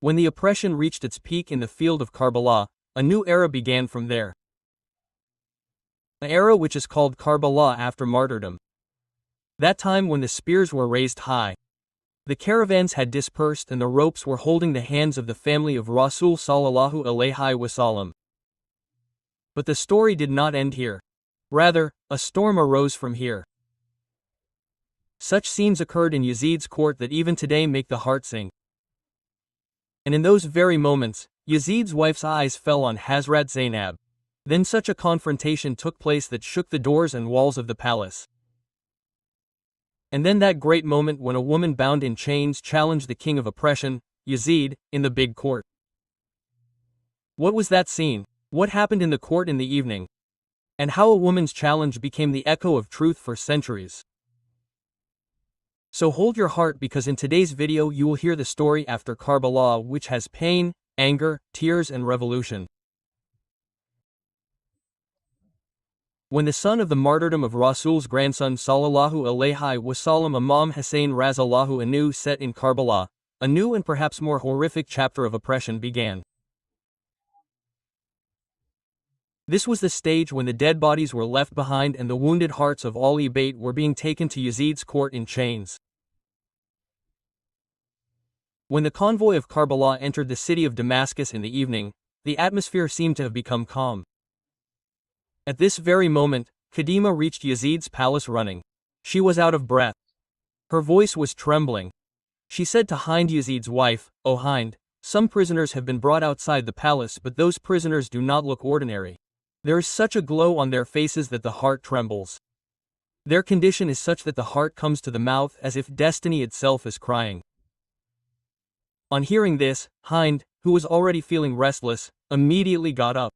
When the oppression reached its peak in the field of Karbala, a new era began from there. An era which is called Karbala after martyrdom. That time when the spears were raised high. The caravans had dispersed and the ropes were holding the hands of the family of Rasul sallallahu alaihi wasallam. But the story did not end here. Rather, a storm arose from here. Such scenes occurred in Yazid's court that even today make the heart sing. And in those very moments, Yazid's wife's eyes fell on Hazrat Zainab. Then such a confrontation took place that shook the doors and walls of the palace. And then that great moment when a woman bound in chains challenged the king of oppression, Yazid, in the big court. What was that scene? What happened in the court in the evening? And how a woman's challenge became the echo of truth for centuries. So hold your heart, because in today's video you will hear the story after Karbala, which has pain, anger, tears and revolution. When the son of the martyrdom of Rasul's grandson sallallahu alaihi wasallam Imam Hussein razallahu anhu set in Karbala, a new and perhaps more horrific chapter of oppression began. This was the stage when the dead bodies were left behind and the wounded hearts of all Bayt were being taken to Yazid's court in chains. When the convoy of Karbala entered the city of Damascus in the evening, the atmosphere seemed to have become calm. At this very moment, Khadima reached Yazid's palace running. She was out of breath. Her voice was trembling. She said to Hind, Yazid's wife, "O Hind, some prisoners have been brought outside the palace, but those prisoners do not look ordinary. There is such a glow on their faces that the heart trembles. Their condition is such that the heart comes to the mouth as if destiny itself is crying." On hearing this, Hind, who was already feeling restless, immediately got up.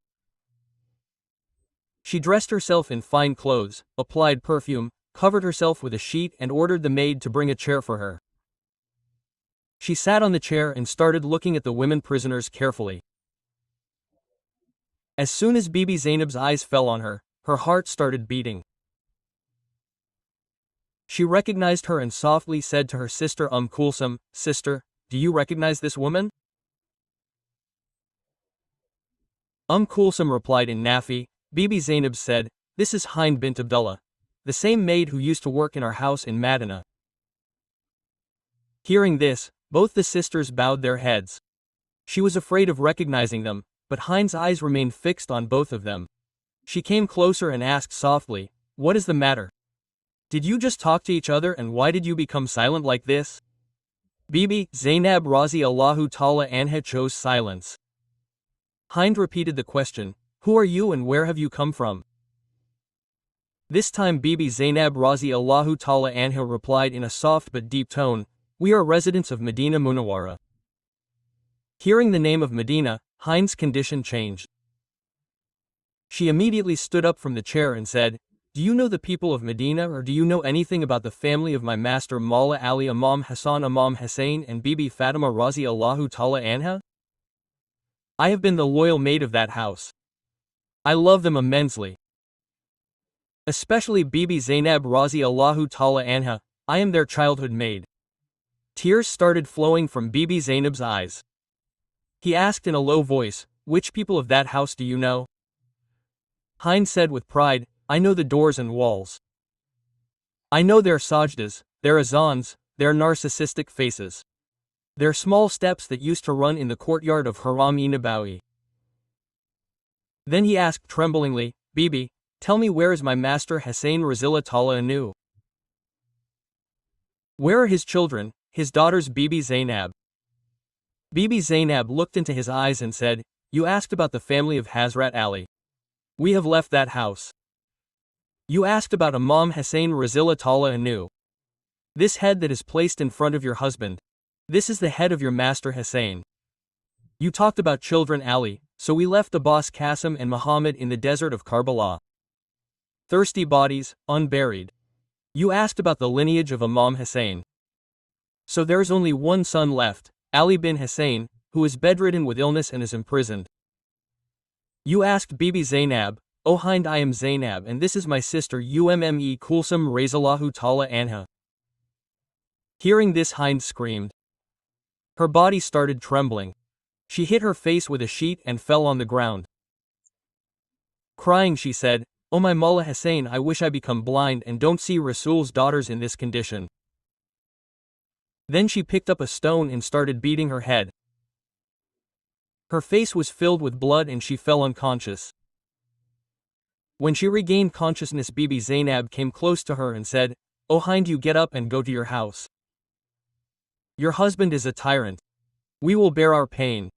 She dressed herself in fine clothes, applied perfume, covered herself with a sheet and ordered the maid to bring a chair for her. She sat on the chair and started looking at the women prisoners carefully. As soon as Bibi Zainab's eyes fell on her, her heart started beating. She recognized her and softly said to her sister Kulsum, "Sister, do you recognize this woman?" Kulsum replied in Nafi. Bibi Zainab said, "This is Hind bint Abdullah, the same maid who used to work in our house in Madinah." Hearing this, both the sisters bowed their heads. She was afraid of recognizing them, but Hind's eyes remained fixed on both of them. She came closer and asked softly, "What is the matter? Did you just talk to each other, and why did you become silent like this?" Bibi Zainab Razi Allahu Ta'ala Anha chose silence. Hind repeated the question, "Who are you and where have you come from?" This time Bibi Zainab Razi Allahu Ta'ala Anha replied in a soft but deep tone, "We are residents of Medina Munawwara." Hearing the name of Medina, Hind's condition changed. She immediately stood up from the chair and said, "Do you know the people of Medina, or do you know anything about the family of my master Mawla Ali Imam Hassan Imam Hussein and Bibi Fatima Razi Allahu Ta'ala Anha? I have been the loyal maid of that house. I love them immensely. Especially Bibi Zainab Razi Allahu Ta'ala Anha, I am their childhood maid." Tears started flowing from Bibi Zainab's eyes. He asked in a low voice, "Which people of that house do you know?" Hind said with pride, "I know the doors and walls. I know their sajdas, their azans, their narcissistic faces. Their small steps that used to run in the courtyard of Haram-e-Nabawi." Then he asked tremblingly, "Bibi, tell me, where is my master Hussein Razila Ta'ala Anhu? Where are his children, his daughters Bibi Zainab?" Bibi Zainab looked into his eyes and said, "You asked about the family of Hazrat Ali. We have left that house. You asked about Imam Hussein Razila Ta'ala Anhu. This head that is placed in front of your husband, this is the head of your master Hussein. You talked about children Ali, so we left Abbas Qasim and Muhammad in the desert of Karbala. Thirsty bodies, unburied. You asked about the lineage of Imam Hussein. So there is only one son left, Ali bin Hussein, who is bedridden with illness and is imprisoned. You asked Bibi Zainab, 'O Hind, I am Zainab and this is my sister Umme Kulsum Razallahu Ta'ala Anha.'" Hearing this, Hind screamed. Her body started trembling. She hit her face with a sheet and fell on the ground. Crying, she said, "Oh my Mullah Hussein, I wish I become blind and don't see Rasul's daughters in this condition." Then she picked up a stone and started beating her head. Her face was filled with blood and she fell unconscious. When she regained consciousness, Bibi Zainab came close to her and said, "Oh Hind, you get up and go to your house. Your husband is a tyrant. We will bear our pain.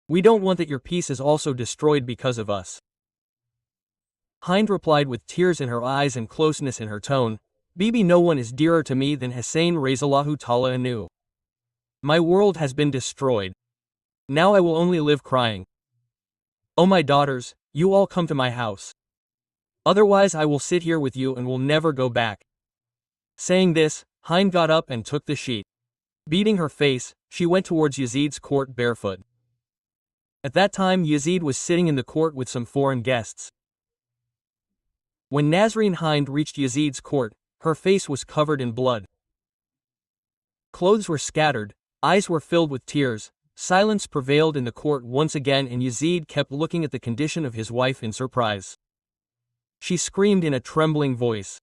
We don't want that your peace is also destroyed because of us." Hind replied with tears in her eyes and closeness in her tone, "Bibi, no one is dearer to me than Hussein Razallahu Ta'ala Anu. My world has been destroyed. Now I will only live crying. Oh my daughters, you all come to my house. Otherwise I will sit here with you and will never go back." Saying this, Hind got up and took the sheet. Beating her face, she went towards Yazid's court barefoot. At that time Yazid was sitting in the court with some foreign guests. When Nazreen Hind reached Yazid's court, her face was covered in blood. Clothes were scattered, eyes were filled with tears, silence prevailed in the court once again, and Yazid kept looking at the condition of his wife in surprise. She screamed in a trembling voice,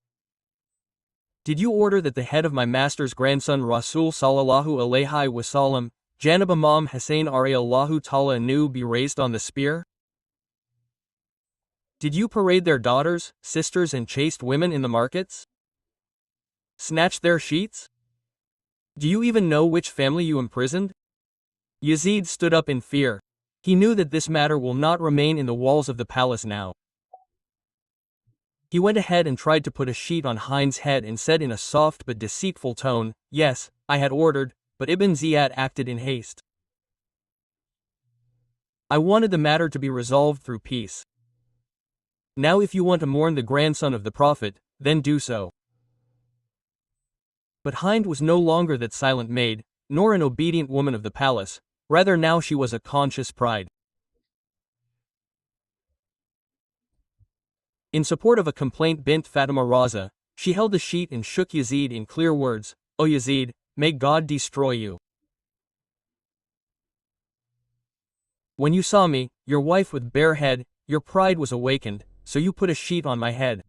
"Did you order that the head of my master's grandson Rasul sallallahu alayhi wasallam, Janab Imam Hussein Allahu Ta'ala Anu, be raised on the spear? Did you parade their daughters, sisters and chaste women in the markets? Snatch their sheets? Do you even know which family you imprisoned?" Yazid stood up in fear. He knew that this matter will not remain in the walls of the palace now. He went ahead and tried to put a sheet on Hind's head and said in a soft but deceitful tone, "Yes, I had ordered, but Ibn Ziyad acted in haste. I wanted the matter to be resolved through peace. Now if you want to mourn the grandson of the Prophet, then do so." But Hind was no longer that silent maid, nor an obedient woman of the palace, rather now she was a conscious pride. In support of a complaint bint Fatima Raza, she held the sheet and shook Yazid in clear words, "O Yazid, may God destroy you. When you saw me, your wife with bare head, your pride was awakened, so you put a sheet on my head.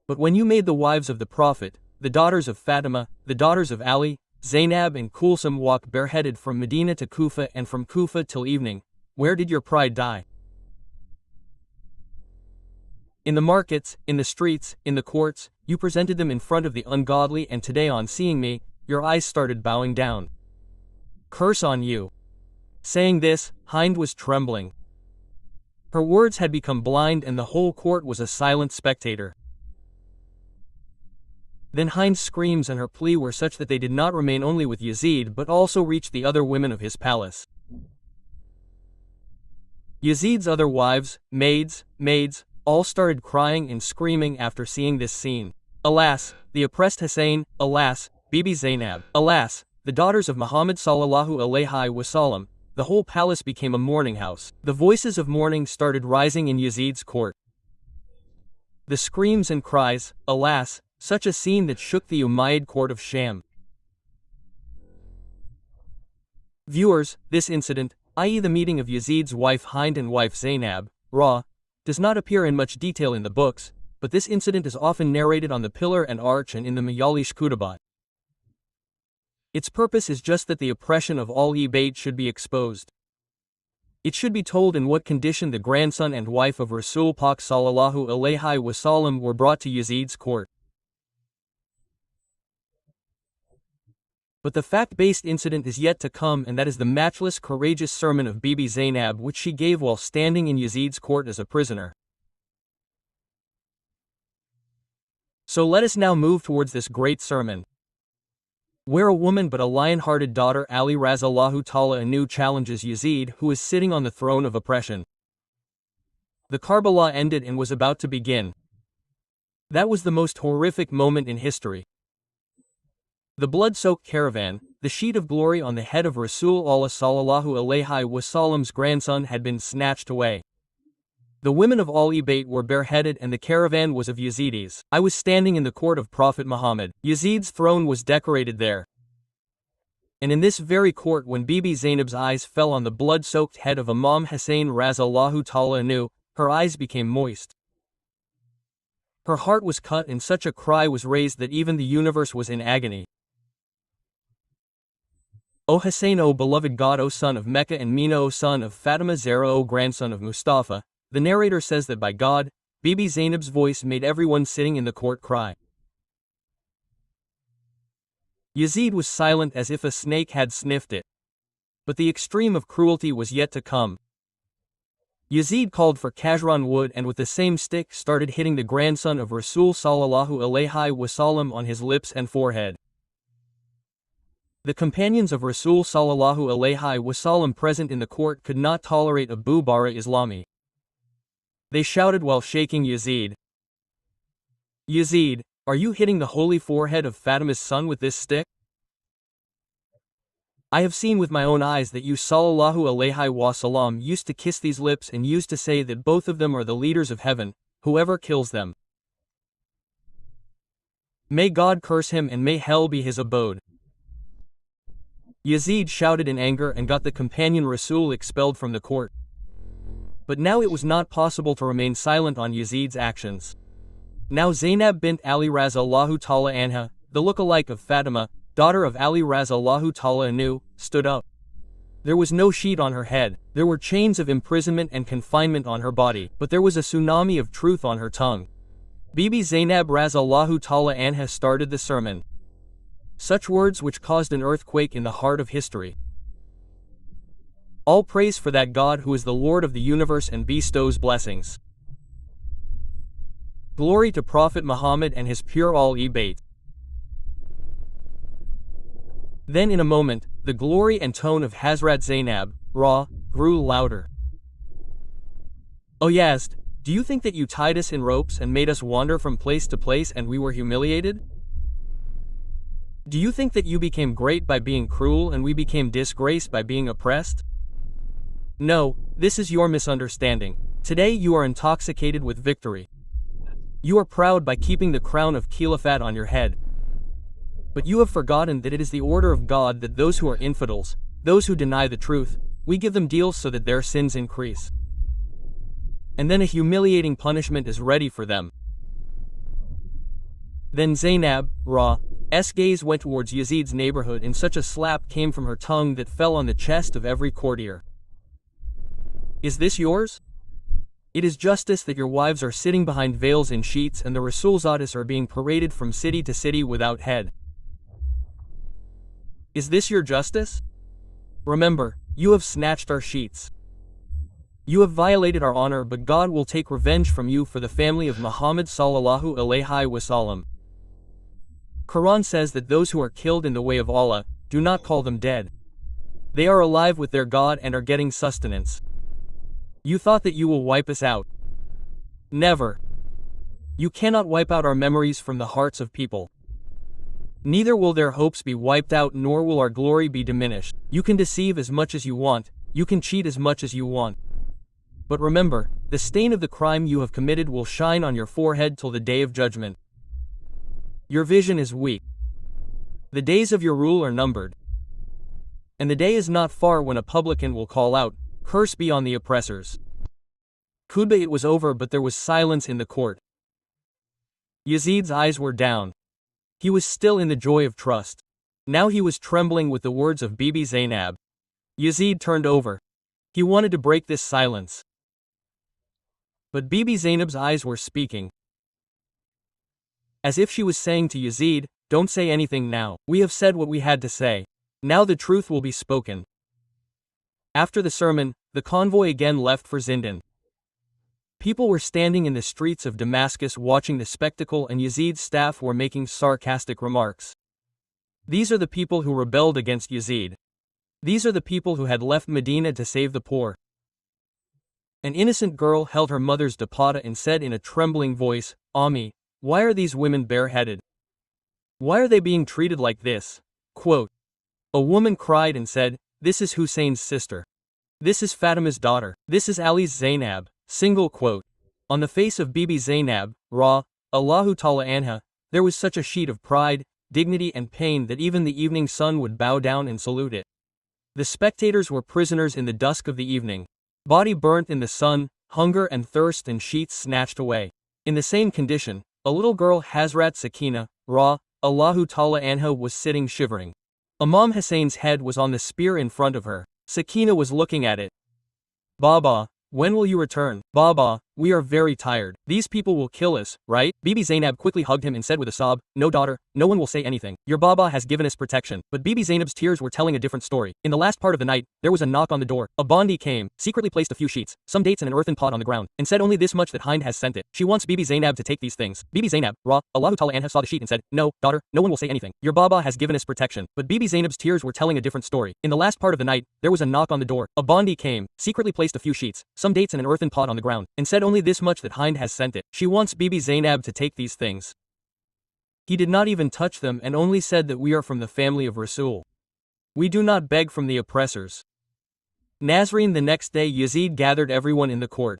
But when you made the wives of the Prophet, the daughters of Fatima, the daughters of Ali, Zainab and Kulsum walk bareheaded from Medina to Kufa and from Kufa till evening, where did your pride die? In the markets, in the streets, in the courts, you presented them in front of the ungodly, and today on seeing me, your eyes started bowing down. Curse on you." Saying this, Hind was trembling. Her words had become blind and the whole court was a silent spectator. Then Hind's screams and her plea were such that they did not remain only with Yazid but also reached the other women of his palace. Yazid's other wives, maids, all started crying and screaming after seeing this scene. Alas, the oppressed Hussein, alas, Bibi Zainab, alas, the daughters of Muhammad sallallahu alayhi wasallam. The whole palace became a mourning house. The voices of mourning started rising in Yazid's court. The screams and cries, alas, such a scene that shook the Umayyad court of Sham. Viewers, this incident, i.e. the meeting of Yazid's wife Hind and wife Zainab, does not appear in much detail in the books, but this incident is often narrated on the Pillar and Arch and in the Mayalish Kutubat. Its purpose is just that the oppression of all Ebayt should be exposed. It should be told in what condition the grandson and wife of Rasul Pak sallallahu alayhi wasallam were brought to Yazid's court. But the fact-based incident is yet to come, and that is the matchless courageous sermon of Bibi Zainab which she gave while standing in Yazid's court as a prisoner. So let us now move towards this great sermon. Where a woman but a lion-hearted daughter Ali Razallahu Ta'ala Anu challenges Yazid, who is sitting on the throne of oppression. The Karbala ended and was about to begin. That was the most horrific moment in history. The blood-soaked caravan, the sheet of glory on the head of Rasul Allah sallallahu alayhi wasallam's grandson, had been snatched away. The women of all Ebayt were bareheaded and the caravan was of Yazidis. I was standing in the court of Prophet Muhammad. Yazid's throne was decorated there. And in this very court when Bibi Zainab's eyes fell on the blood-soaked head of Imam Hussein Razallahu Ta'ala anhu, her eyes became moist. Her heart was cut and such a cry was raised that even the universe was in agony. O Hussein, O beloved God, O son of Mecca and Mina, O son of Fatima Zahra, O grandson of Mustafa. The narrator says that by God, Bibi Zainab's voice made everyone sitting in the court cry. Yazid was silent as if a snake had sniffed it. But the extreme of cruelty was yet to come. Yazid called for Kajran wood and with the same stick started hitting the grandson of Rasul sallallahu alaihi wasallam on his lips and forehead. The companions of Rasul sallallahu alaihi wasallam present in the court could not tolerate Abu Bara Islami. They shouted while shaking Yazid. Yazid, are you hitting the holy forehead of Fatima's son with this stick? I have seen with my own eyes that you sallallahu alaihi wasallam used to kiss these lips and used to say that both of them are the leaders of heaven, whoever kills them. May God curse him and may hell be his abode. Yazid shouted in anger and got the companion Rasul expelled from the court. But now it was not possible to remain silent on Yazid's actions. Now Zainab bint Ali Razallahu Ta'ala anha, the look-alike of Fatima, daughter of Ali Razallahu Ta'ala anhu, stood up. There was no sheet on her head, there were chains of imprisonment and confinement on her body, but there was a tsunami of truth on her tongue. Bibi Zainab Razallahu Ta'ala anha started the sermon. Such words which caused an earthquake in the heart of history. All praise for that God who is the Lord of the universe and bestows blessings. Glory to Prophet Muhammad and his pure al-Ebayt. Then in a moment, the glory and tone of Hazrat Zainab, grew louder. O Yazid, do you think that you tied us in ropes and made us wander from place to place and we were humiliated? Do you think that you became great by being cruel and we became disgraced by being oppressed? No, this is your misunderstanding. Today you are intoxicated with victory. You are proud by keeping the crown of Khilafat on your head. But you have forgotten that it is the order of God that those who are infidels, those who deny the truth, we give them deals so that their sins increase. And then a humiliating punishment is ready for them. Then Zainab's gaze went towards Yazid's neighborhood and such a slap came from her tongue that fell on the chest of every courtier. Is this yours? It is justice that your wives are sitting behind veils in sheets and the Rasulzadas are being paraded from city to city without head. Is this your justice? Remember, you have snatched our sheets. You have violated our honor, but God will take revenge from you for the family of Muhammad sallallahu alaihi wasallam. Quran says that those who are killed in the way of Allah, do not call them dead. They are alive with their God and are getting sustenance. You thought that you will wipe us out. Never. You cannot wipe out our memories from the hearts of people. Neither will their hopes be wiped out nor will our glory be diminished. You can deceive as much as you want, you can cheat as much as you want. But remember, the stain of the crime you have committed will shine on your forehead till the day of judgment. Your vision is weak. The days of your rule are numbered. And the day is not far when a publican will call out, "Curse be on the oppressors." Khutba it was over but there was silence in the court. Yazid's eyes were down. He was still in the joy of trust. Now he was trembling with the words of Bibi Zainab. Yazid turned over. He wanted to break this silence. But Bibi Zainab's eyes were speaking. As if she was saying to Yazid, "Don't say anything now, we have said what we had to say. Now the truth will be spoken." After the sermon, the convoy again left for Zindan. People were standing in the streets of Damascus watching the spectacle and Yazid's staff were making sarcastic remarks. These are the people who rebelled against Yazid. These are the people who had left Medina to save the poor. An innocent girl held her mother's dupatta and said in a trembling voice, "Ami, why are these women bareheaded? Why are they being treated like this?" Quote, a woman cried and said, "This is Hussein's sister. This is Fatima's daughter. This is Ali's Zainab." Single quote. On the face of Bibi Zainab, Allahu Ta'ala anha, there was such a sheet of pride, dignity and pain that even the evening sun would bow down and salute it. The spectators were prisoners in the dusk of the evening. Body burnt in the sun, hunger and thirst and sheets snatched away. In the same condition, a little girl Hazrat Sakina, Allahu Ta'ala anha was sitting shivering. Imam Hussein's head was on the spear in front of her. Sakina was looking at it. Baba, when will you return? Baba, we are very tired. These people will kill us, right? Bibi Zainab quickly hugged him and said with a sob, no daughter, no one will say anything. Your Baba has given us protection. But Bibi Zainab's tears were telling a different story. In the last part of the night, there was a knock on the door. A Bandi came, secretly placed a few sheets, some dates and an earthen pot on the ground, and said only this much that Hind has sent it. She wants Bibi Zainab to take these things. Bibi Zainab, Allahu Ta'ala anha saw the sheet and said, no, daughter, no one will say anything. Your Baba has given us protection. But Bibi Zainab's tears were telling a different story. In the last part of the night, there was a knock on the door. A Bandi came, secretly placed a few sheets, some dates and an earthen pot on the ground, and said only this much that Hind has sent it. She wants Bibi Zainab to take these things. He did not even touch them and only said that we are from the family of Rasul. We do not beg from the oppressors. Nazreen. The next day Yazid gathered everyone in the court.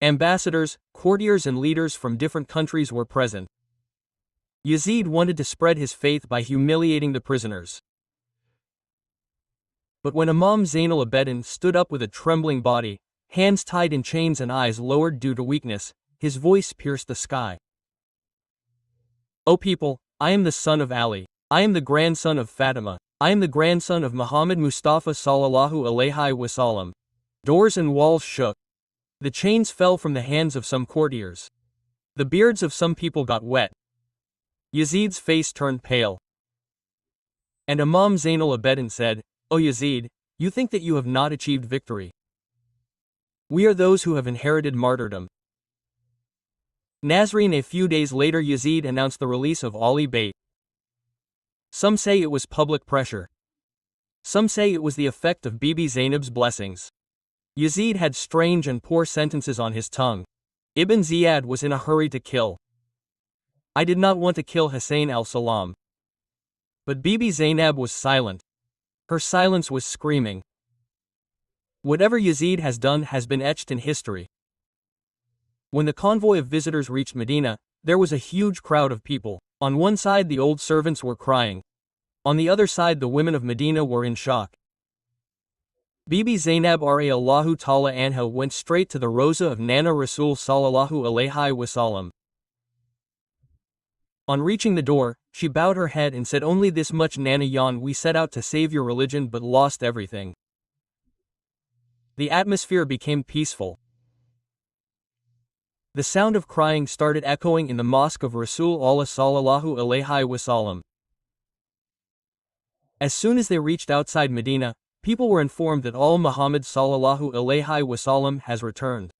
Ambassadors, courtiers and leaders from different countries were present. Yazid wanted to spread his faith by humiliating the prisoners. But when Imam Zainal Abidin stood up with a trembling body, hands tied in chains and eyes lowered due to weakness, his voice pierced the sky. O people, I am the son of Ali. I am the grandson of Fatima. I am the grandson of Muhammad Mustafa sallallahu alaihi wasallam. Doors and walls shook. The chains fell from the hands of some courtiers. The beards of some people got wet. Yazid's face turned pale. And Imam Zainal Abidin said, O Yazid, you think that you have not achieved victory. We are those who have inherited martyrdom. Nazreen. A few days later Yazid announced the release of Ali Bayt. Some say it was public pressure. Some say it was the effect of Bibi Zainab's blessings. Yazid had strange and poor sentences on his tongue. Ibn Ziyad was in a hurry to kill. I did not want to kill Hussein al-Salam. But Bibi Zainab was silent. Her silence was screaming. Whatever Yazid has done has been etched in history. When the convoy of visitors reached Medina, there was a huge crowd of people. On one side the old servants were crying. On the other side the women of Medina were in shock. Bibi Zainab Allahu Ta'ala anha went straight to the Roza of Nana Rasul sallallahu alaihi wasallam. On reaching the door, she bowed her head and said only this much, Nana Yan, we set out to save your religion but lost everything. The atmosphere became peaceful. The sound of crying started echoing in the mosque of Rasul Allah sallallahu alaihi wasallam. As soon as they reached outside Medina, people were informed that Muhammad sallallahu alaihi wasallam has returned.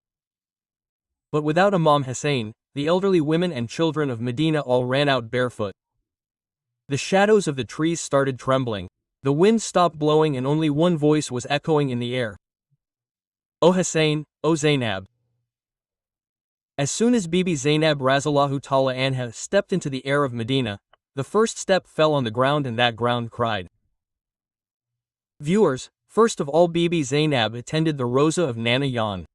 But without Imam Hussein, the elderly women and children of Medina all ran out barefoot. The shadows of the trees started trembling. The wind stopped blowing and only one voice was echoing in the air. O Hussein, O Zainab. As soon as Bibi Zainab Razallahu Ta'ala anha stepped into the air of Medina, the first step fell on the ground and that ground cried. Viewers, first of all Bibi Zainab attended the Roza of Nana Yan.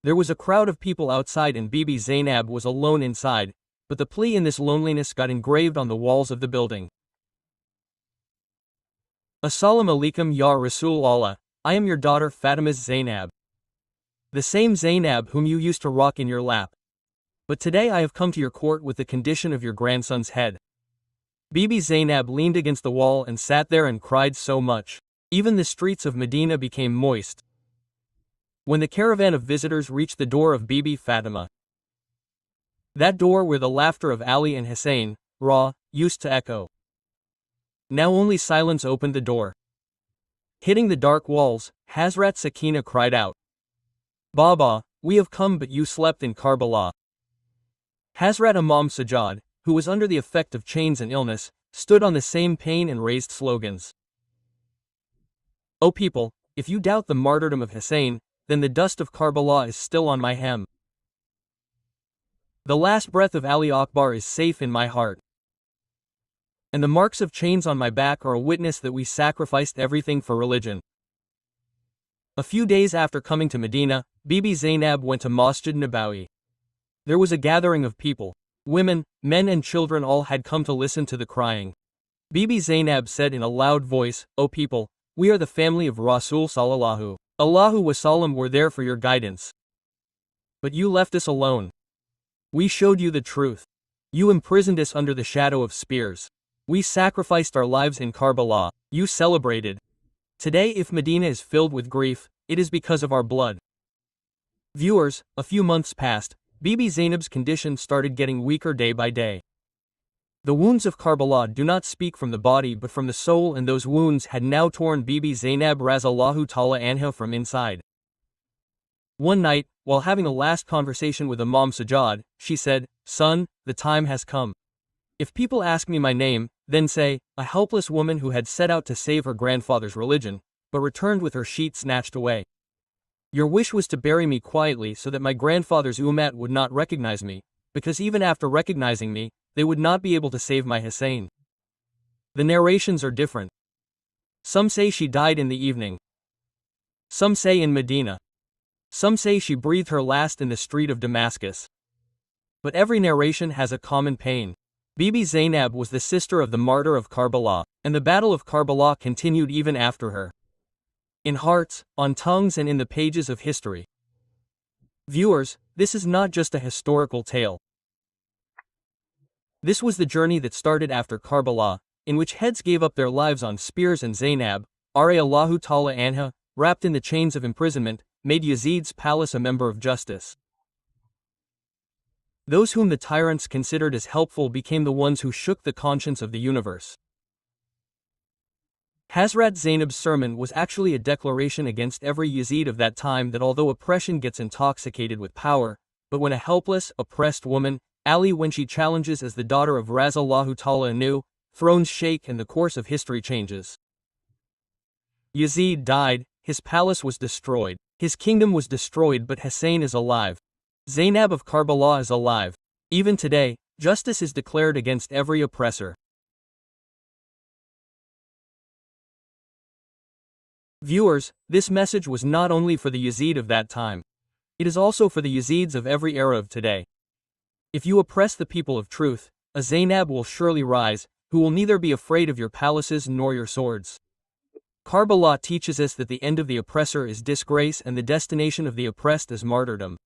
There was a crowd of people outside and Bibi Zainab was alone inside, but the plea in this loneliness got engraved on the walls of the building. Assalamu alaikum ya Rasul Allah, I am your daughter Fatima's Zainab. The same Zainab whom you used to rock in your lap. But today I have come to your court with the condition of your grandson's head. Bibi Zainab leaned against the wall and sat there and cried so much. Even the streets of Medina became moist. When the caravan of visitors reached the door of Bibi Fatima, that door where the laughter of Ali and Hussein, used to echo. Now only silence opened the door. Hitting the dark walls, Hazrat Sakina cried out, Baba, we have come but you slept in Karbala. Hazrat Imam Sajjad, who was under the effect of chains and illness, stood on the same pain and raised slogans. O people, if you doubt the martyrdom of Hussein, then the dust of Karbala is still on my hem. The last breath of Ali Akbar is safe in my heart. And the marks of chains on my back are a witness that we sacrificed everything for religion. A few days after coming to Medina, Bibi Zainab went to Masjid Nabawi. There was a gathering of people. Women, men and children all had come to listen to the crying. Bibi Zainab said in a loud voice, "O people, we are the family of Rasul sallallahu Allahu wasallam were there for your guidance. But you left us alone. We showed you the truth. You imprisoned us under the shadow of spears. We sacrificed our lives in Karbala. You celebrated. Today if Medina is filled with grief, it is because of our blood." Viewers, a few months passed. Bibi Zainab's condition started getting weaker day by day. The wounds of Karbala do not speak from the body but from the soul, and those wounds had now torn Bibi Zainab razallahu ta'ala anha from inside. One night, while having a last conversation with Imam Sajjad, she said, "Son, the time has come. If people ask me my name, then say, a helpless woman who had set out to save her grandfather's religion, but returned with her sheet snatched away. Your wish was to bury me quietly so that my grandfather's ummat would not recognize me, because even after recognizing me, they would not be able to save my Hussein." The narrations are different. Some say she died in the evening. Some say in Medina. Some say she breathed her last in the street of Damascus. But every narration has a common pain. Bibi Zainab was the sister of the martyr of Karbala, and the battle of Karbala continued even after her. In hearts, on tongues and in the pages of history. Viewers, this is not just a historical tale. This was the journey that started after Karbala, in which heads gave up their lives on spears, and Zainab, Allahu Ta'ala anha, wrapped in the chains of imprisonment, made Yazid's palace a member of justice. Those whom the tyrants considered as helpful became the ones who shook the conscience of the universe. Hazrat Zainab's sermon was actually a declaration against every Yazid of that time that although oppression gets intoxicated with power, but when a helpless, oppressed woman, Ali when she challenges as the daughter of Razallahu Ta'ala anhu, thrones shake and the course of history changes. Yazid died, his palace was destroyed, his kingdom was destroyed, but Hussein is alive. Zainab of Karbala is alive. Even today, justice is declared against every oppressor. Viewers, this message was not only for the Yazid of that time. It is also for the Yazids of every era of today. If you oppress the people of truth, a Zainab will surely rise, who will neither be afraid of your palaces nor your swords. Karbala teaches us that the end of the oppressor is disgrace and the destination of the oppressed is martyrdom.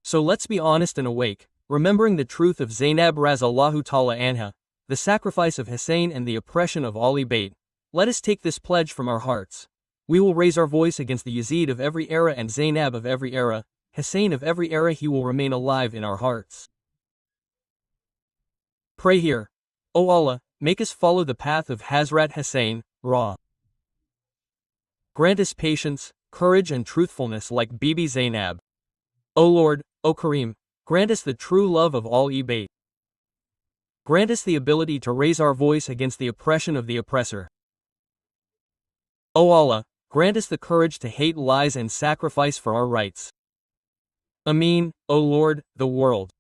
So let's be honest and awake, remembering the truth of Zainab razallahu ta'ala anha, the sacrifice of Hussein and the oppression of Ali Bayt. Let us take this pledge from our hearts. We will raise our voice against the Yazid of every era and Zainab of every era, Hussein of every era. He will remain alive in our hearts. Pray here. O Allah, make us follow the path of Hazrat Hussein, Ra. Grant us patience, courage and truthfulness like Bibi Zainab. O Lord, O Kareem, grant us the true love of all Bayt. Grant us the ability to raise our voice against the oppression of the oppressor. O Allah, grant us the courage to hate lies and sacrifice for our rights. Ameen, O Lord, the world.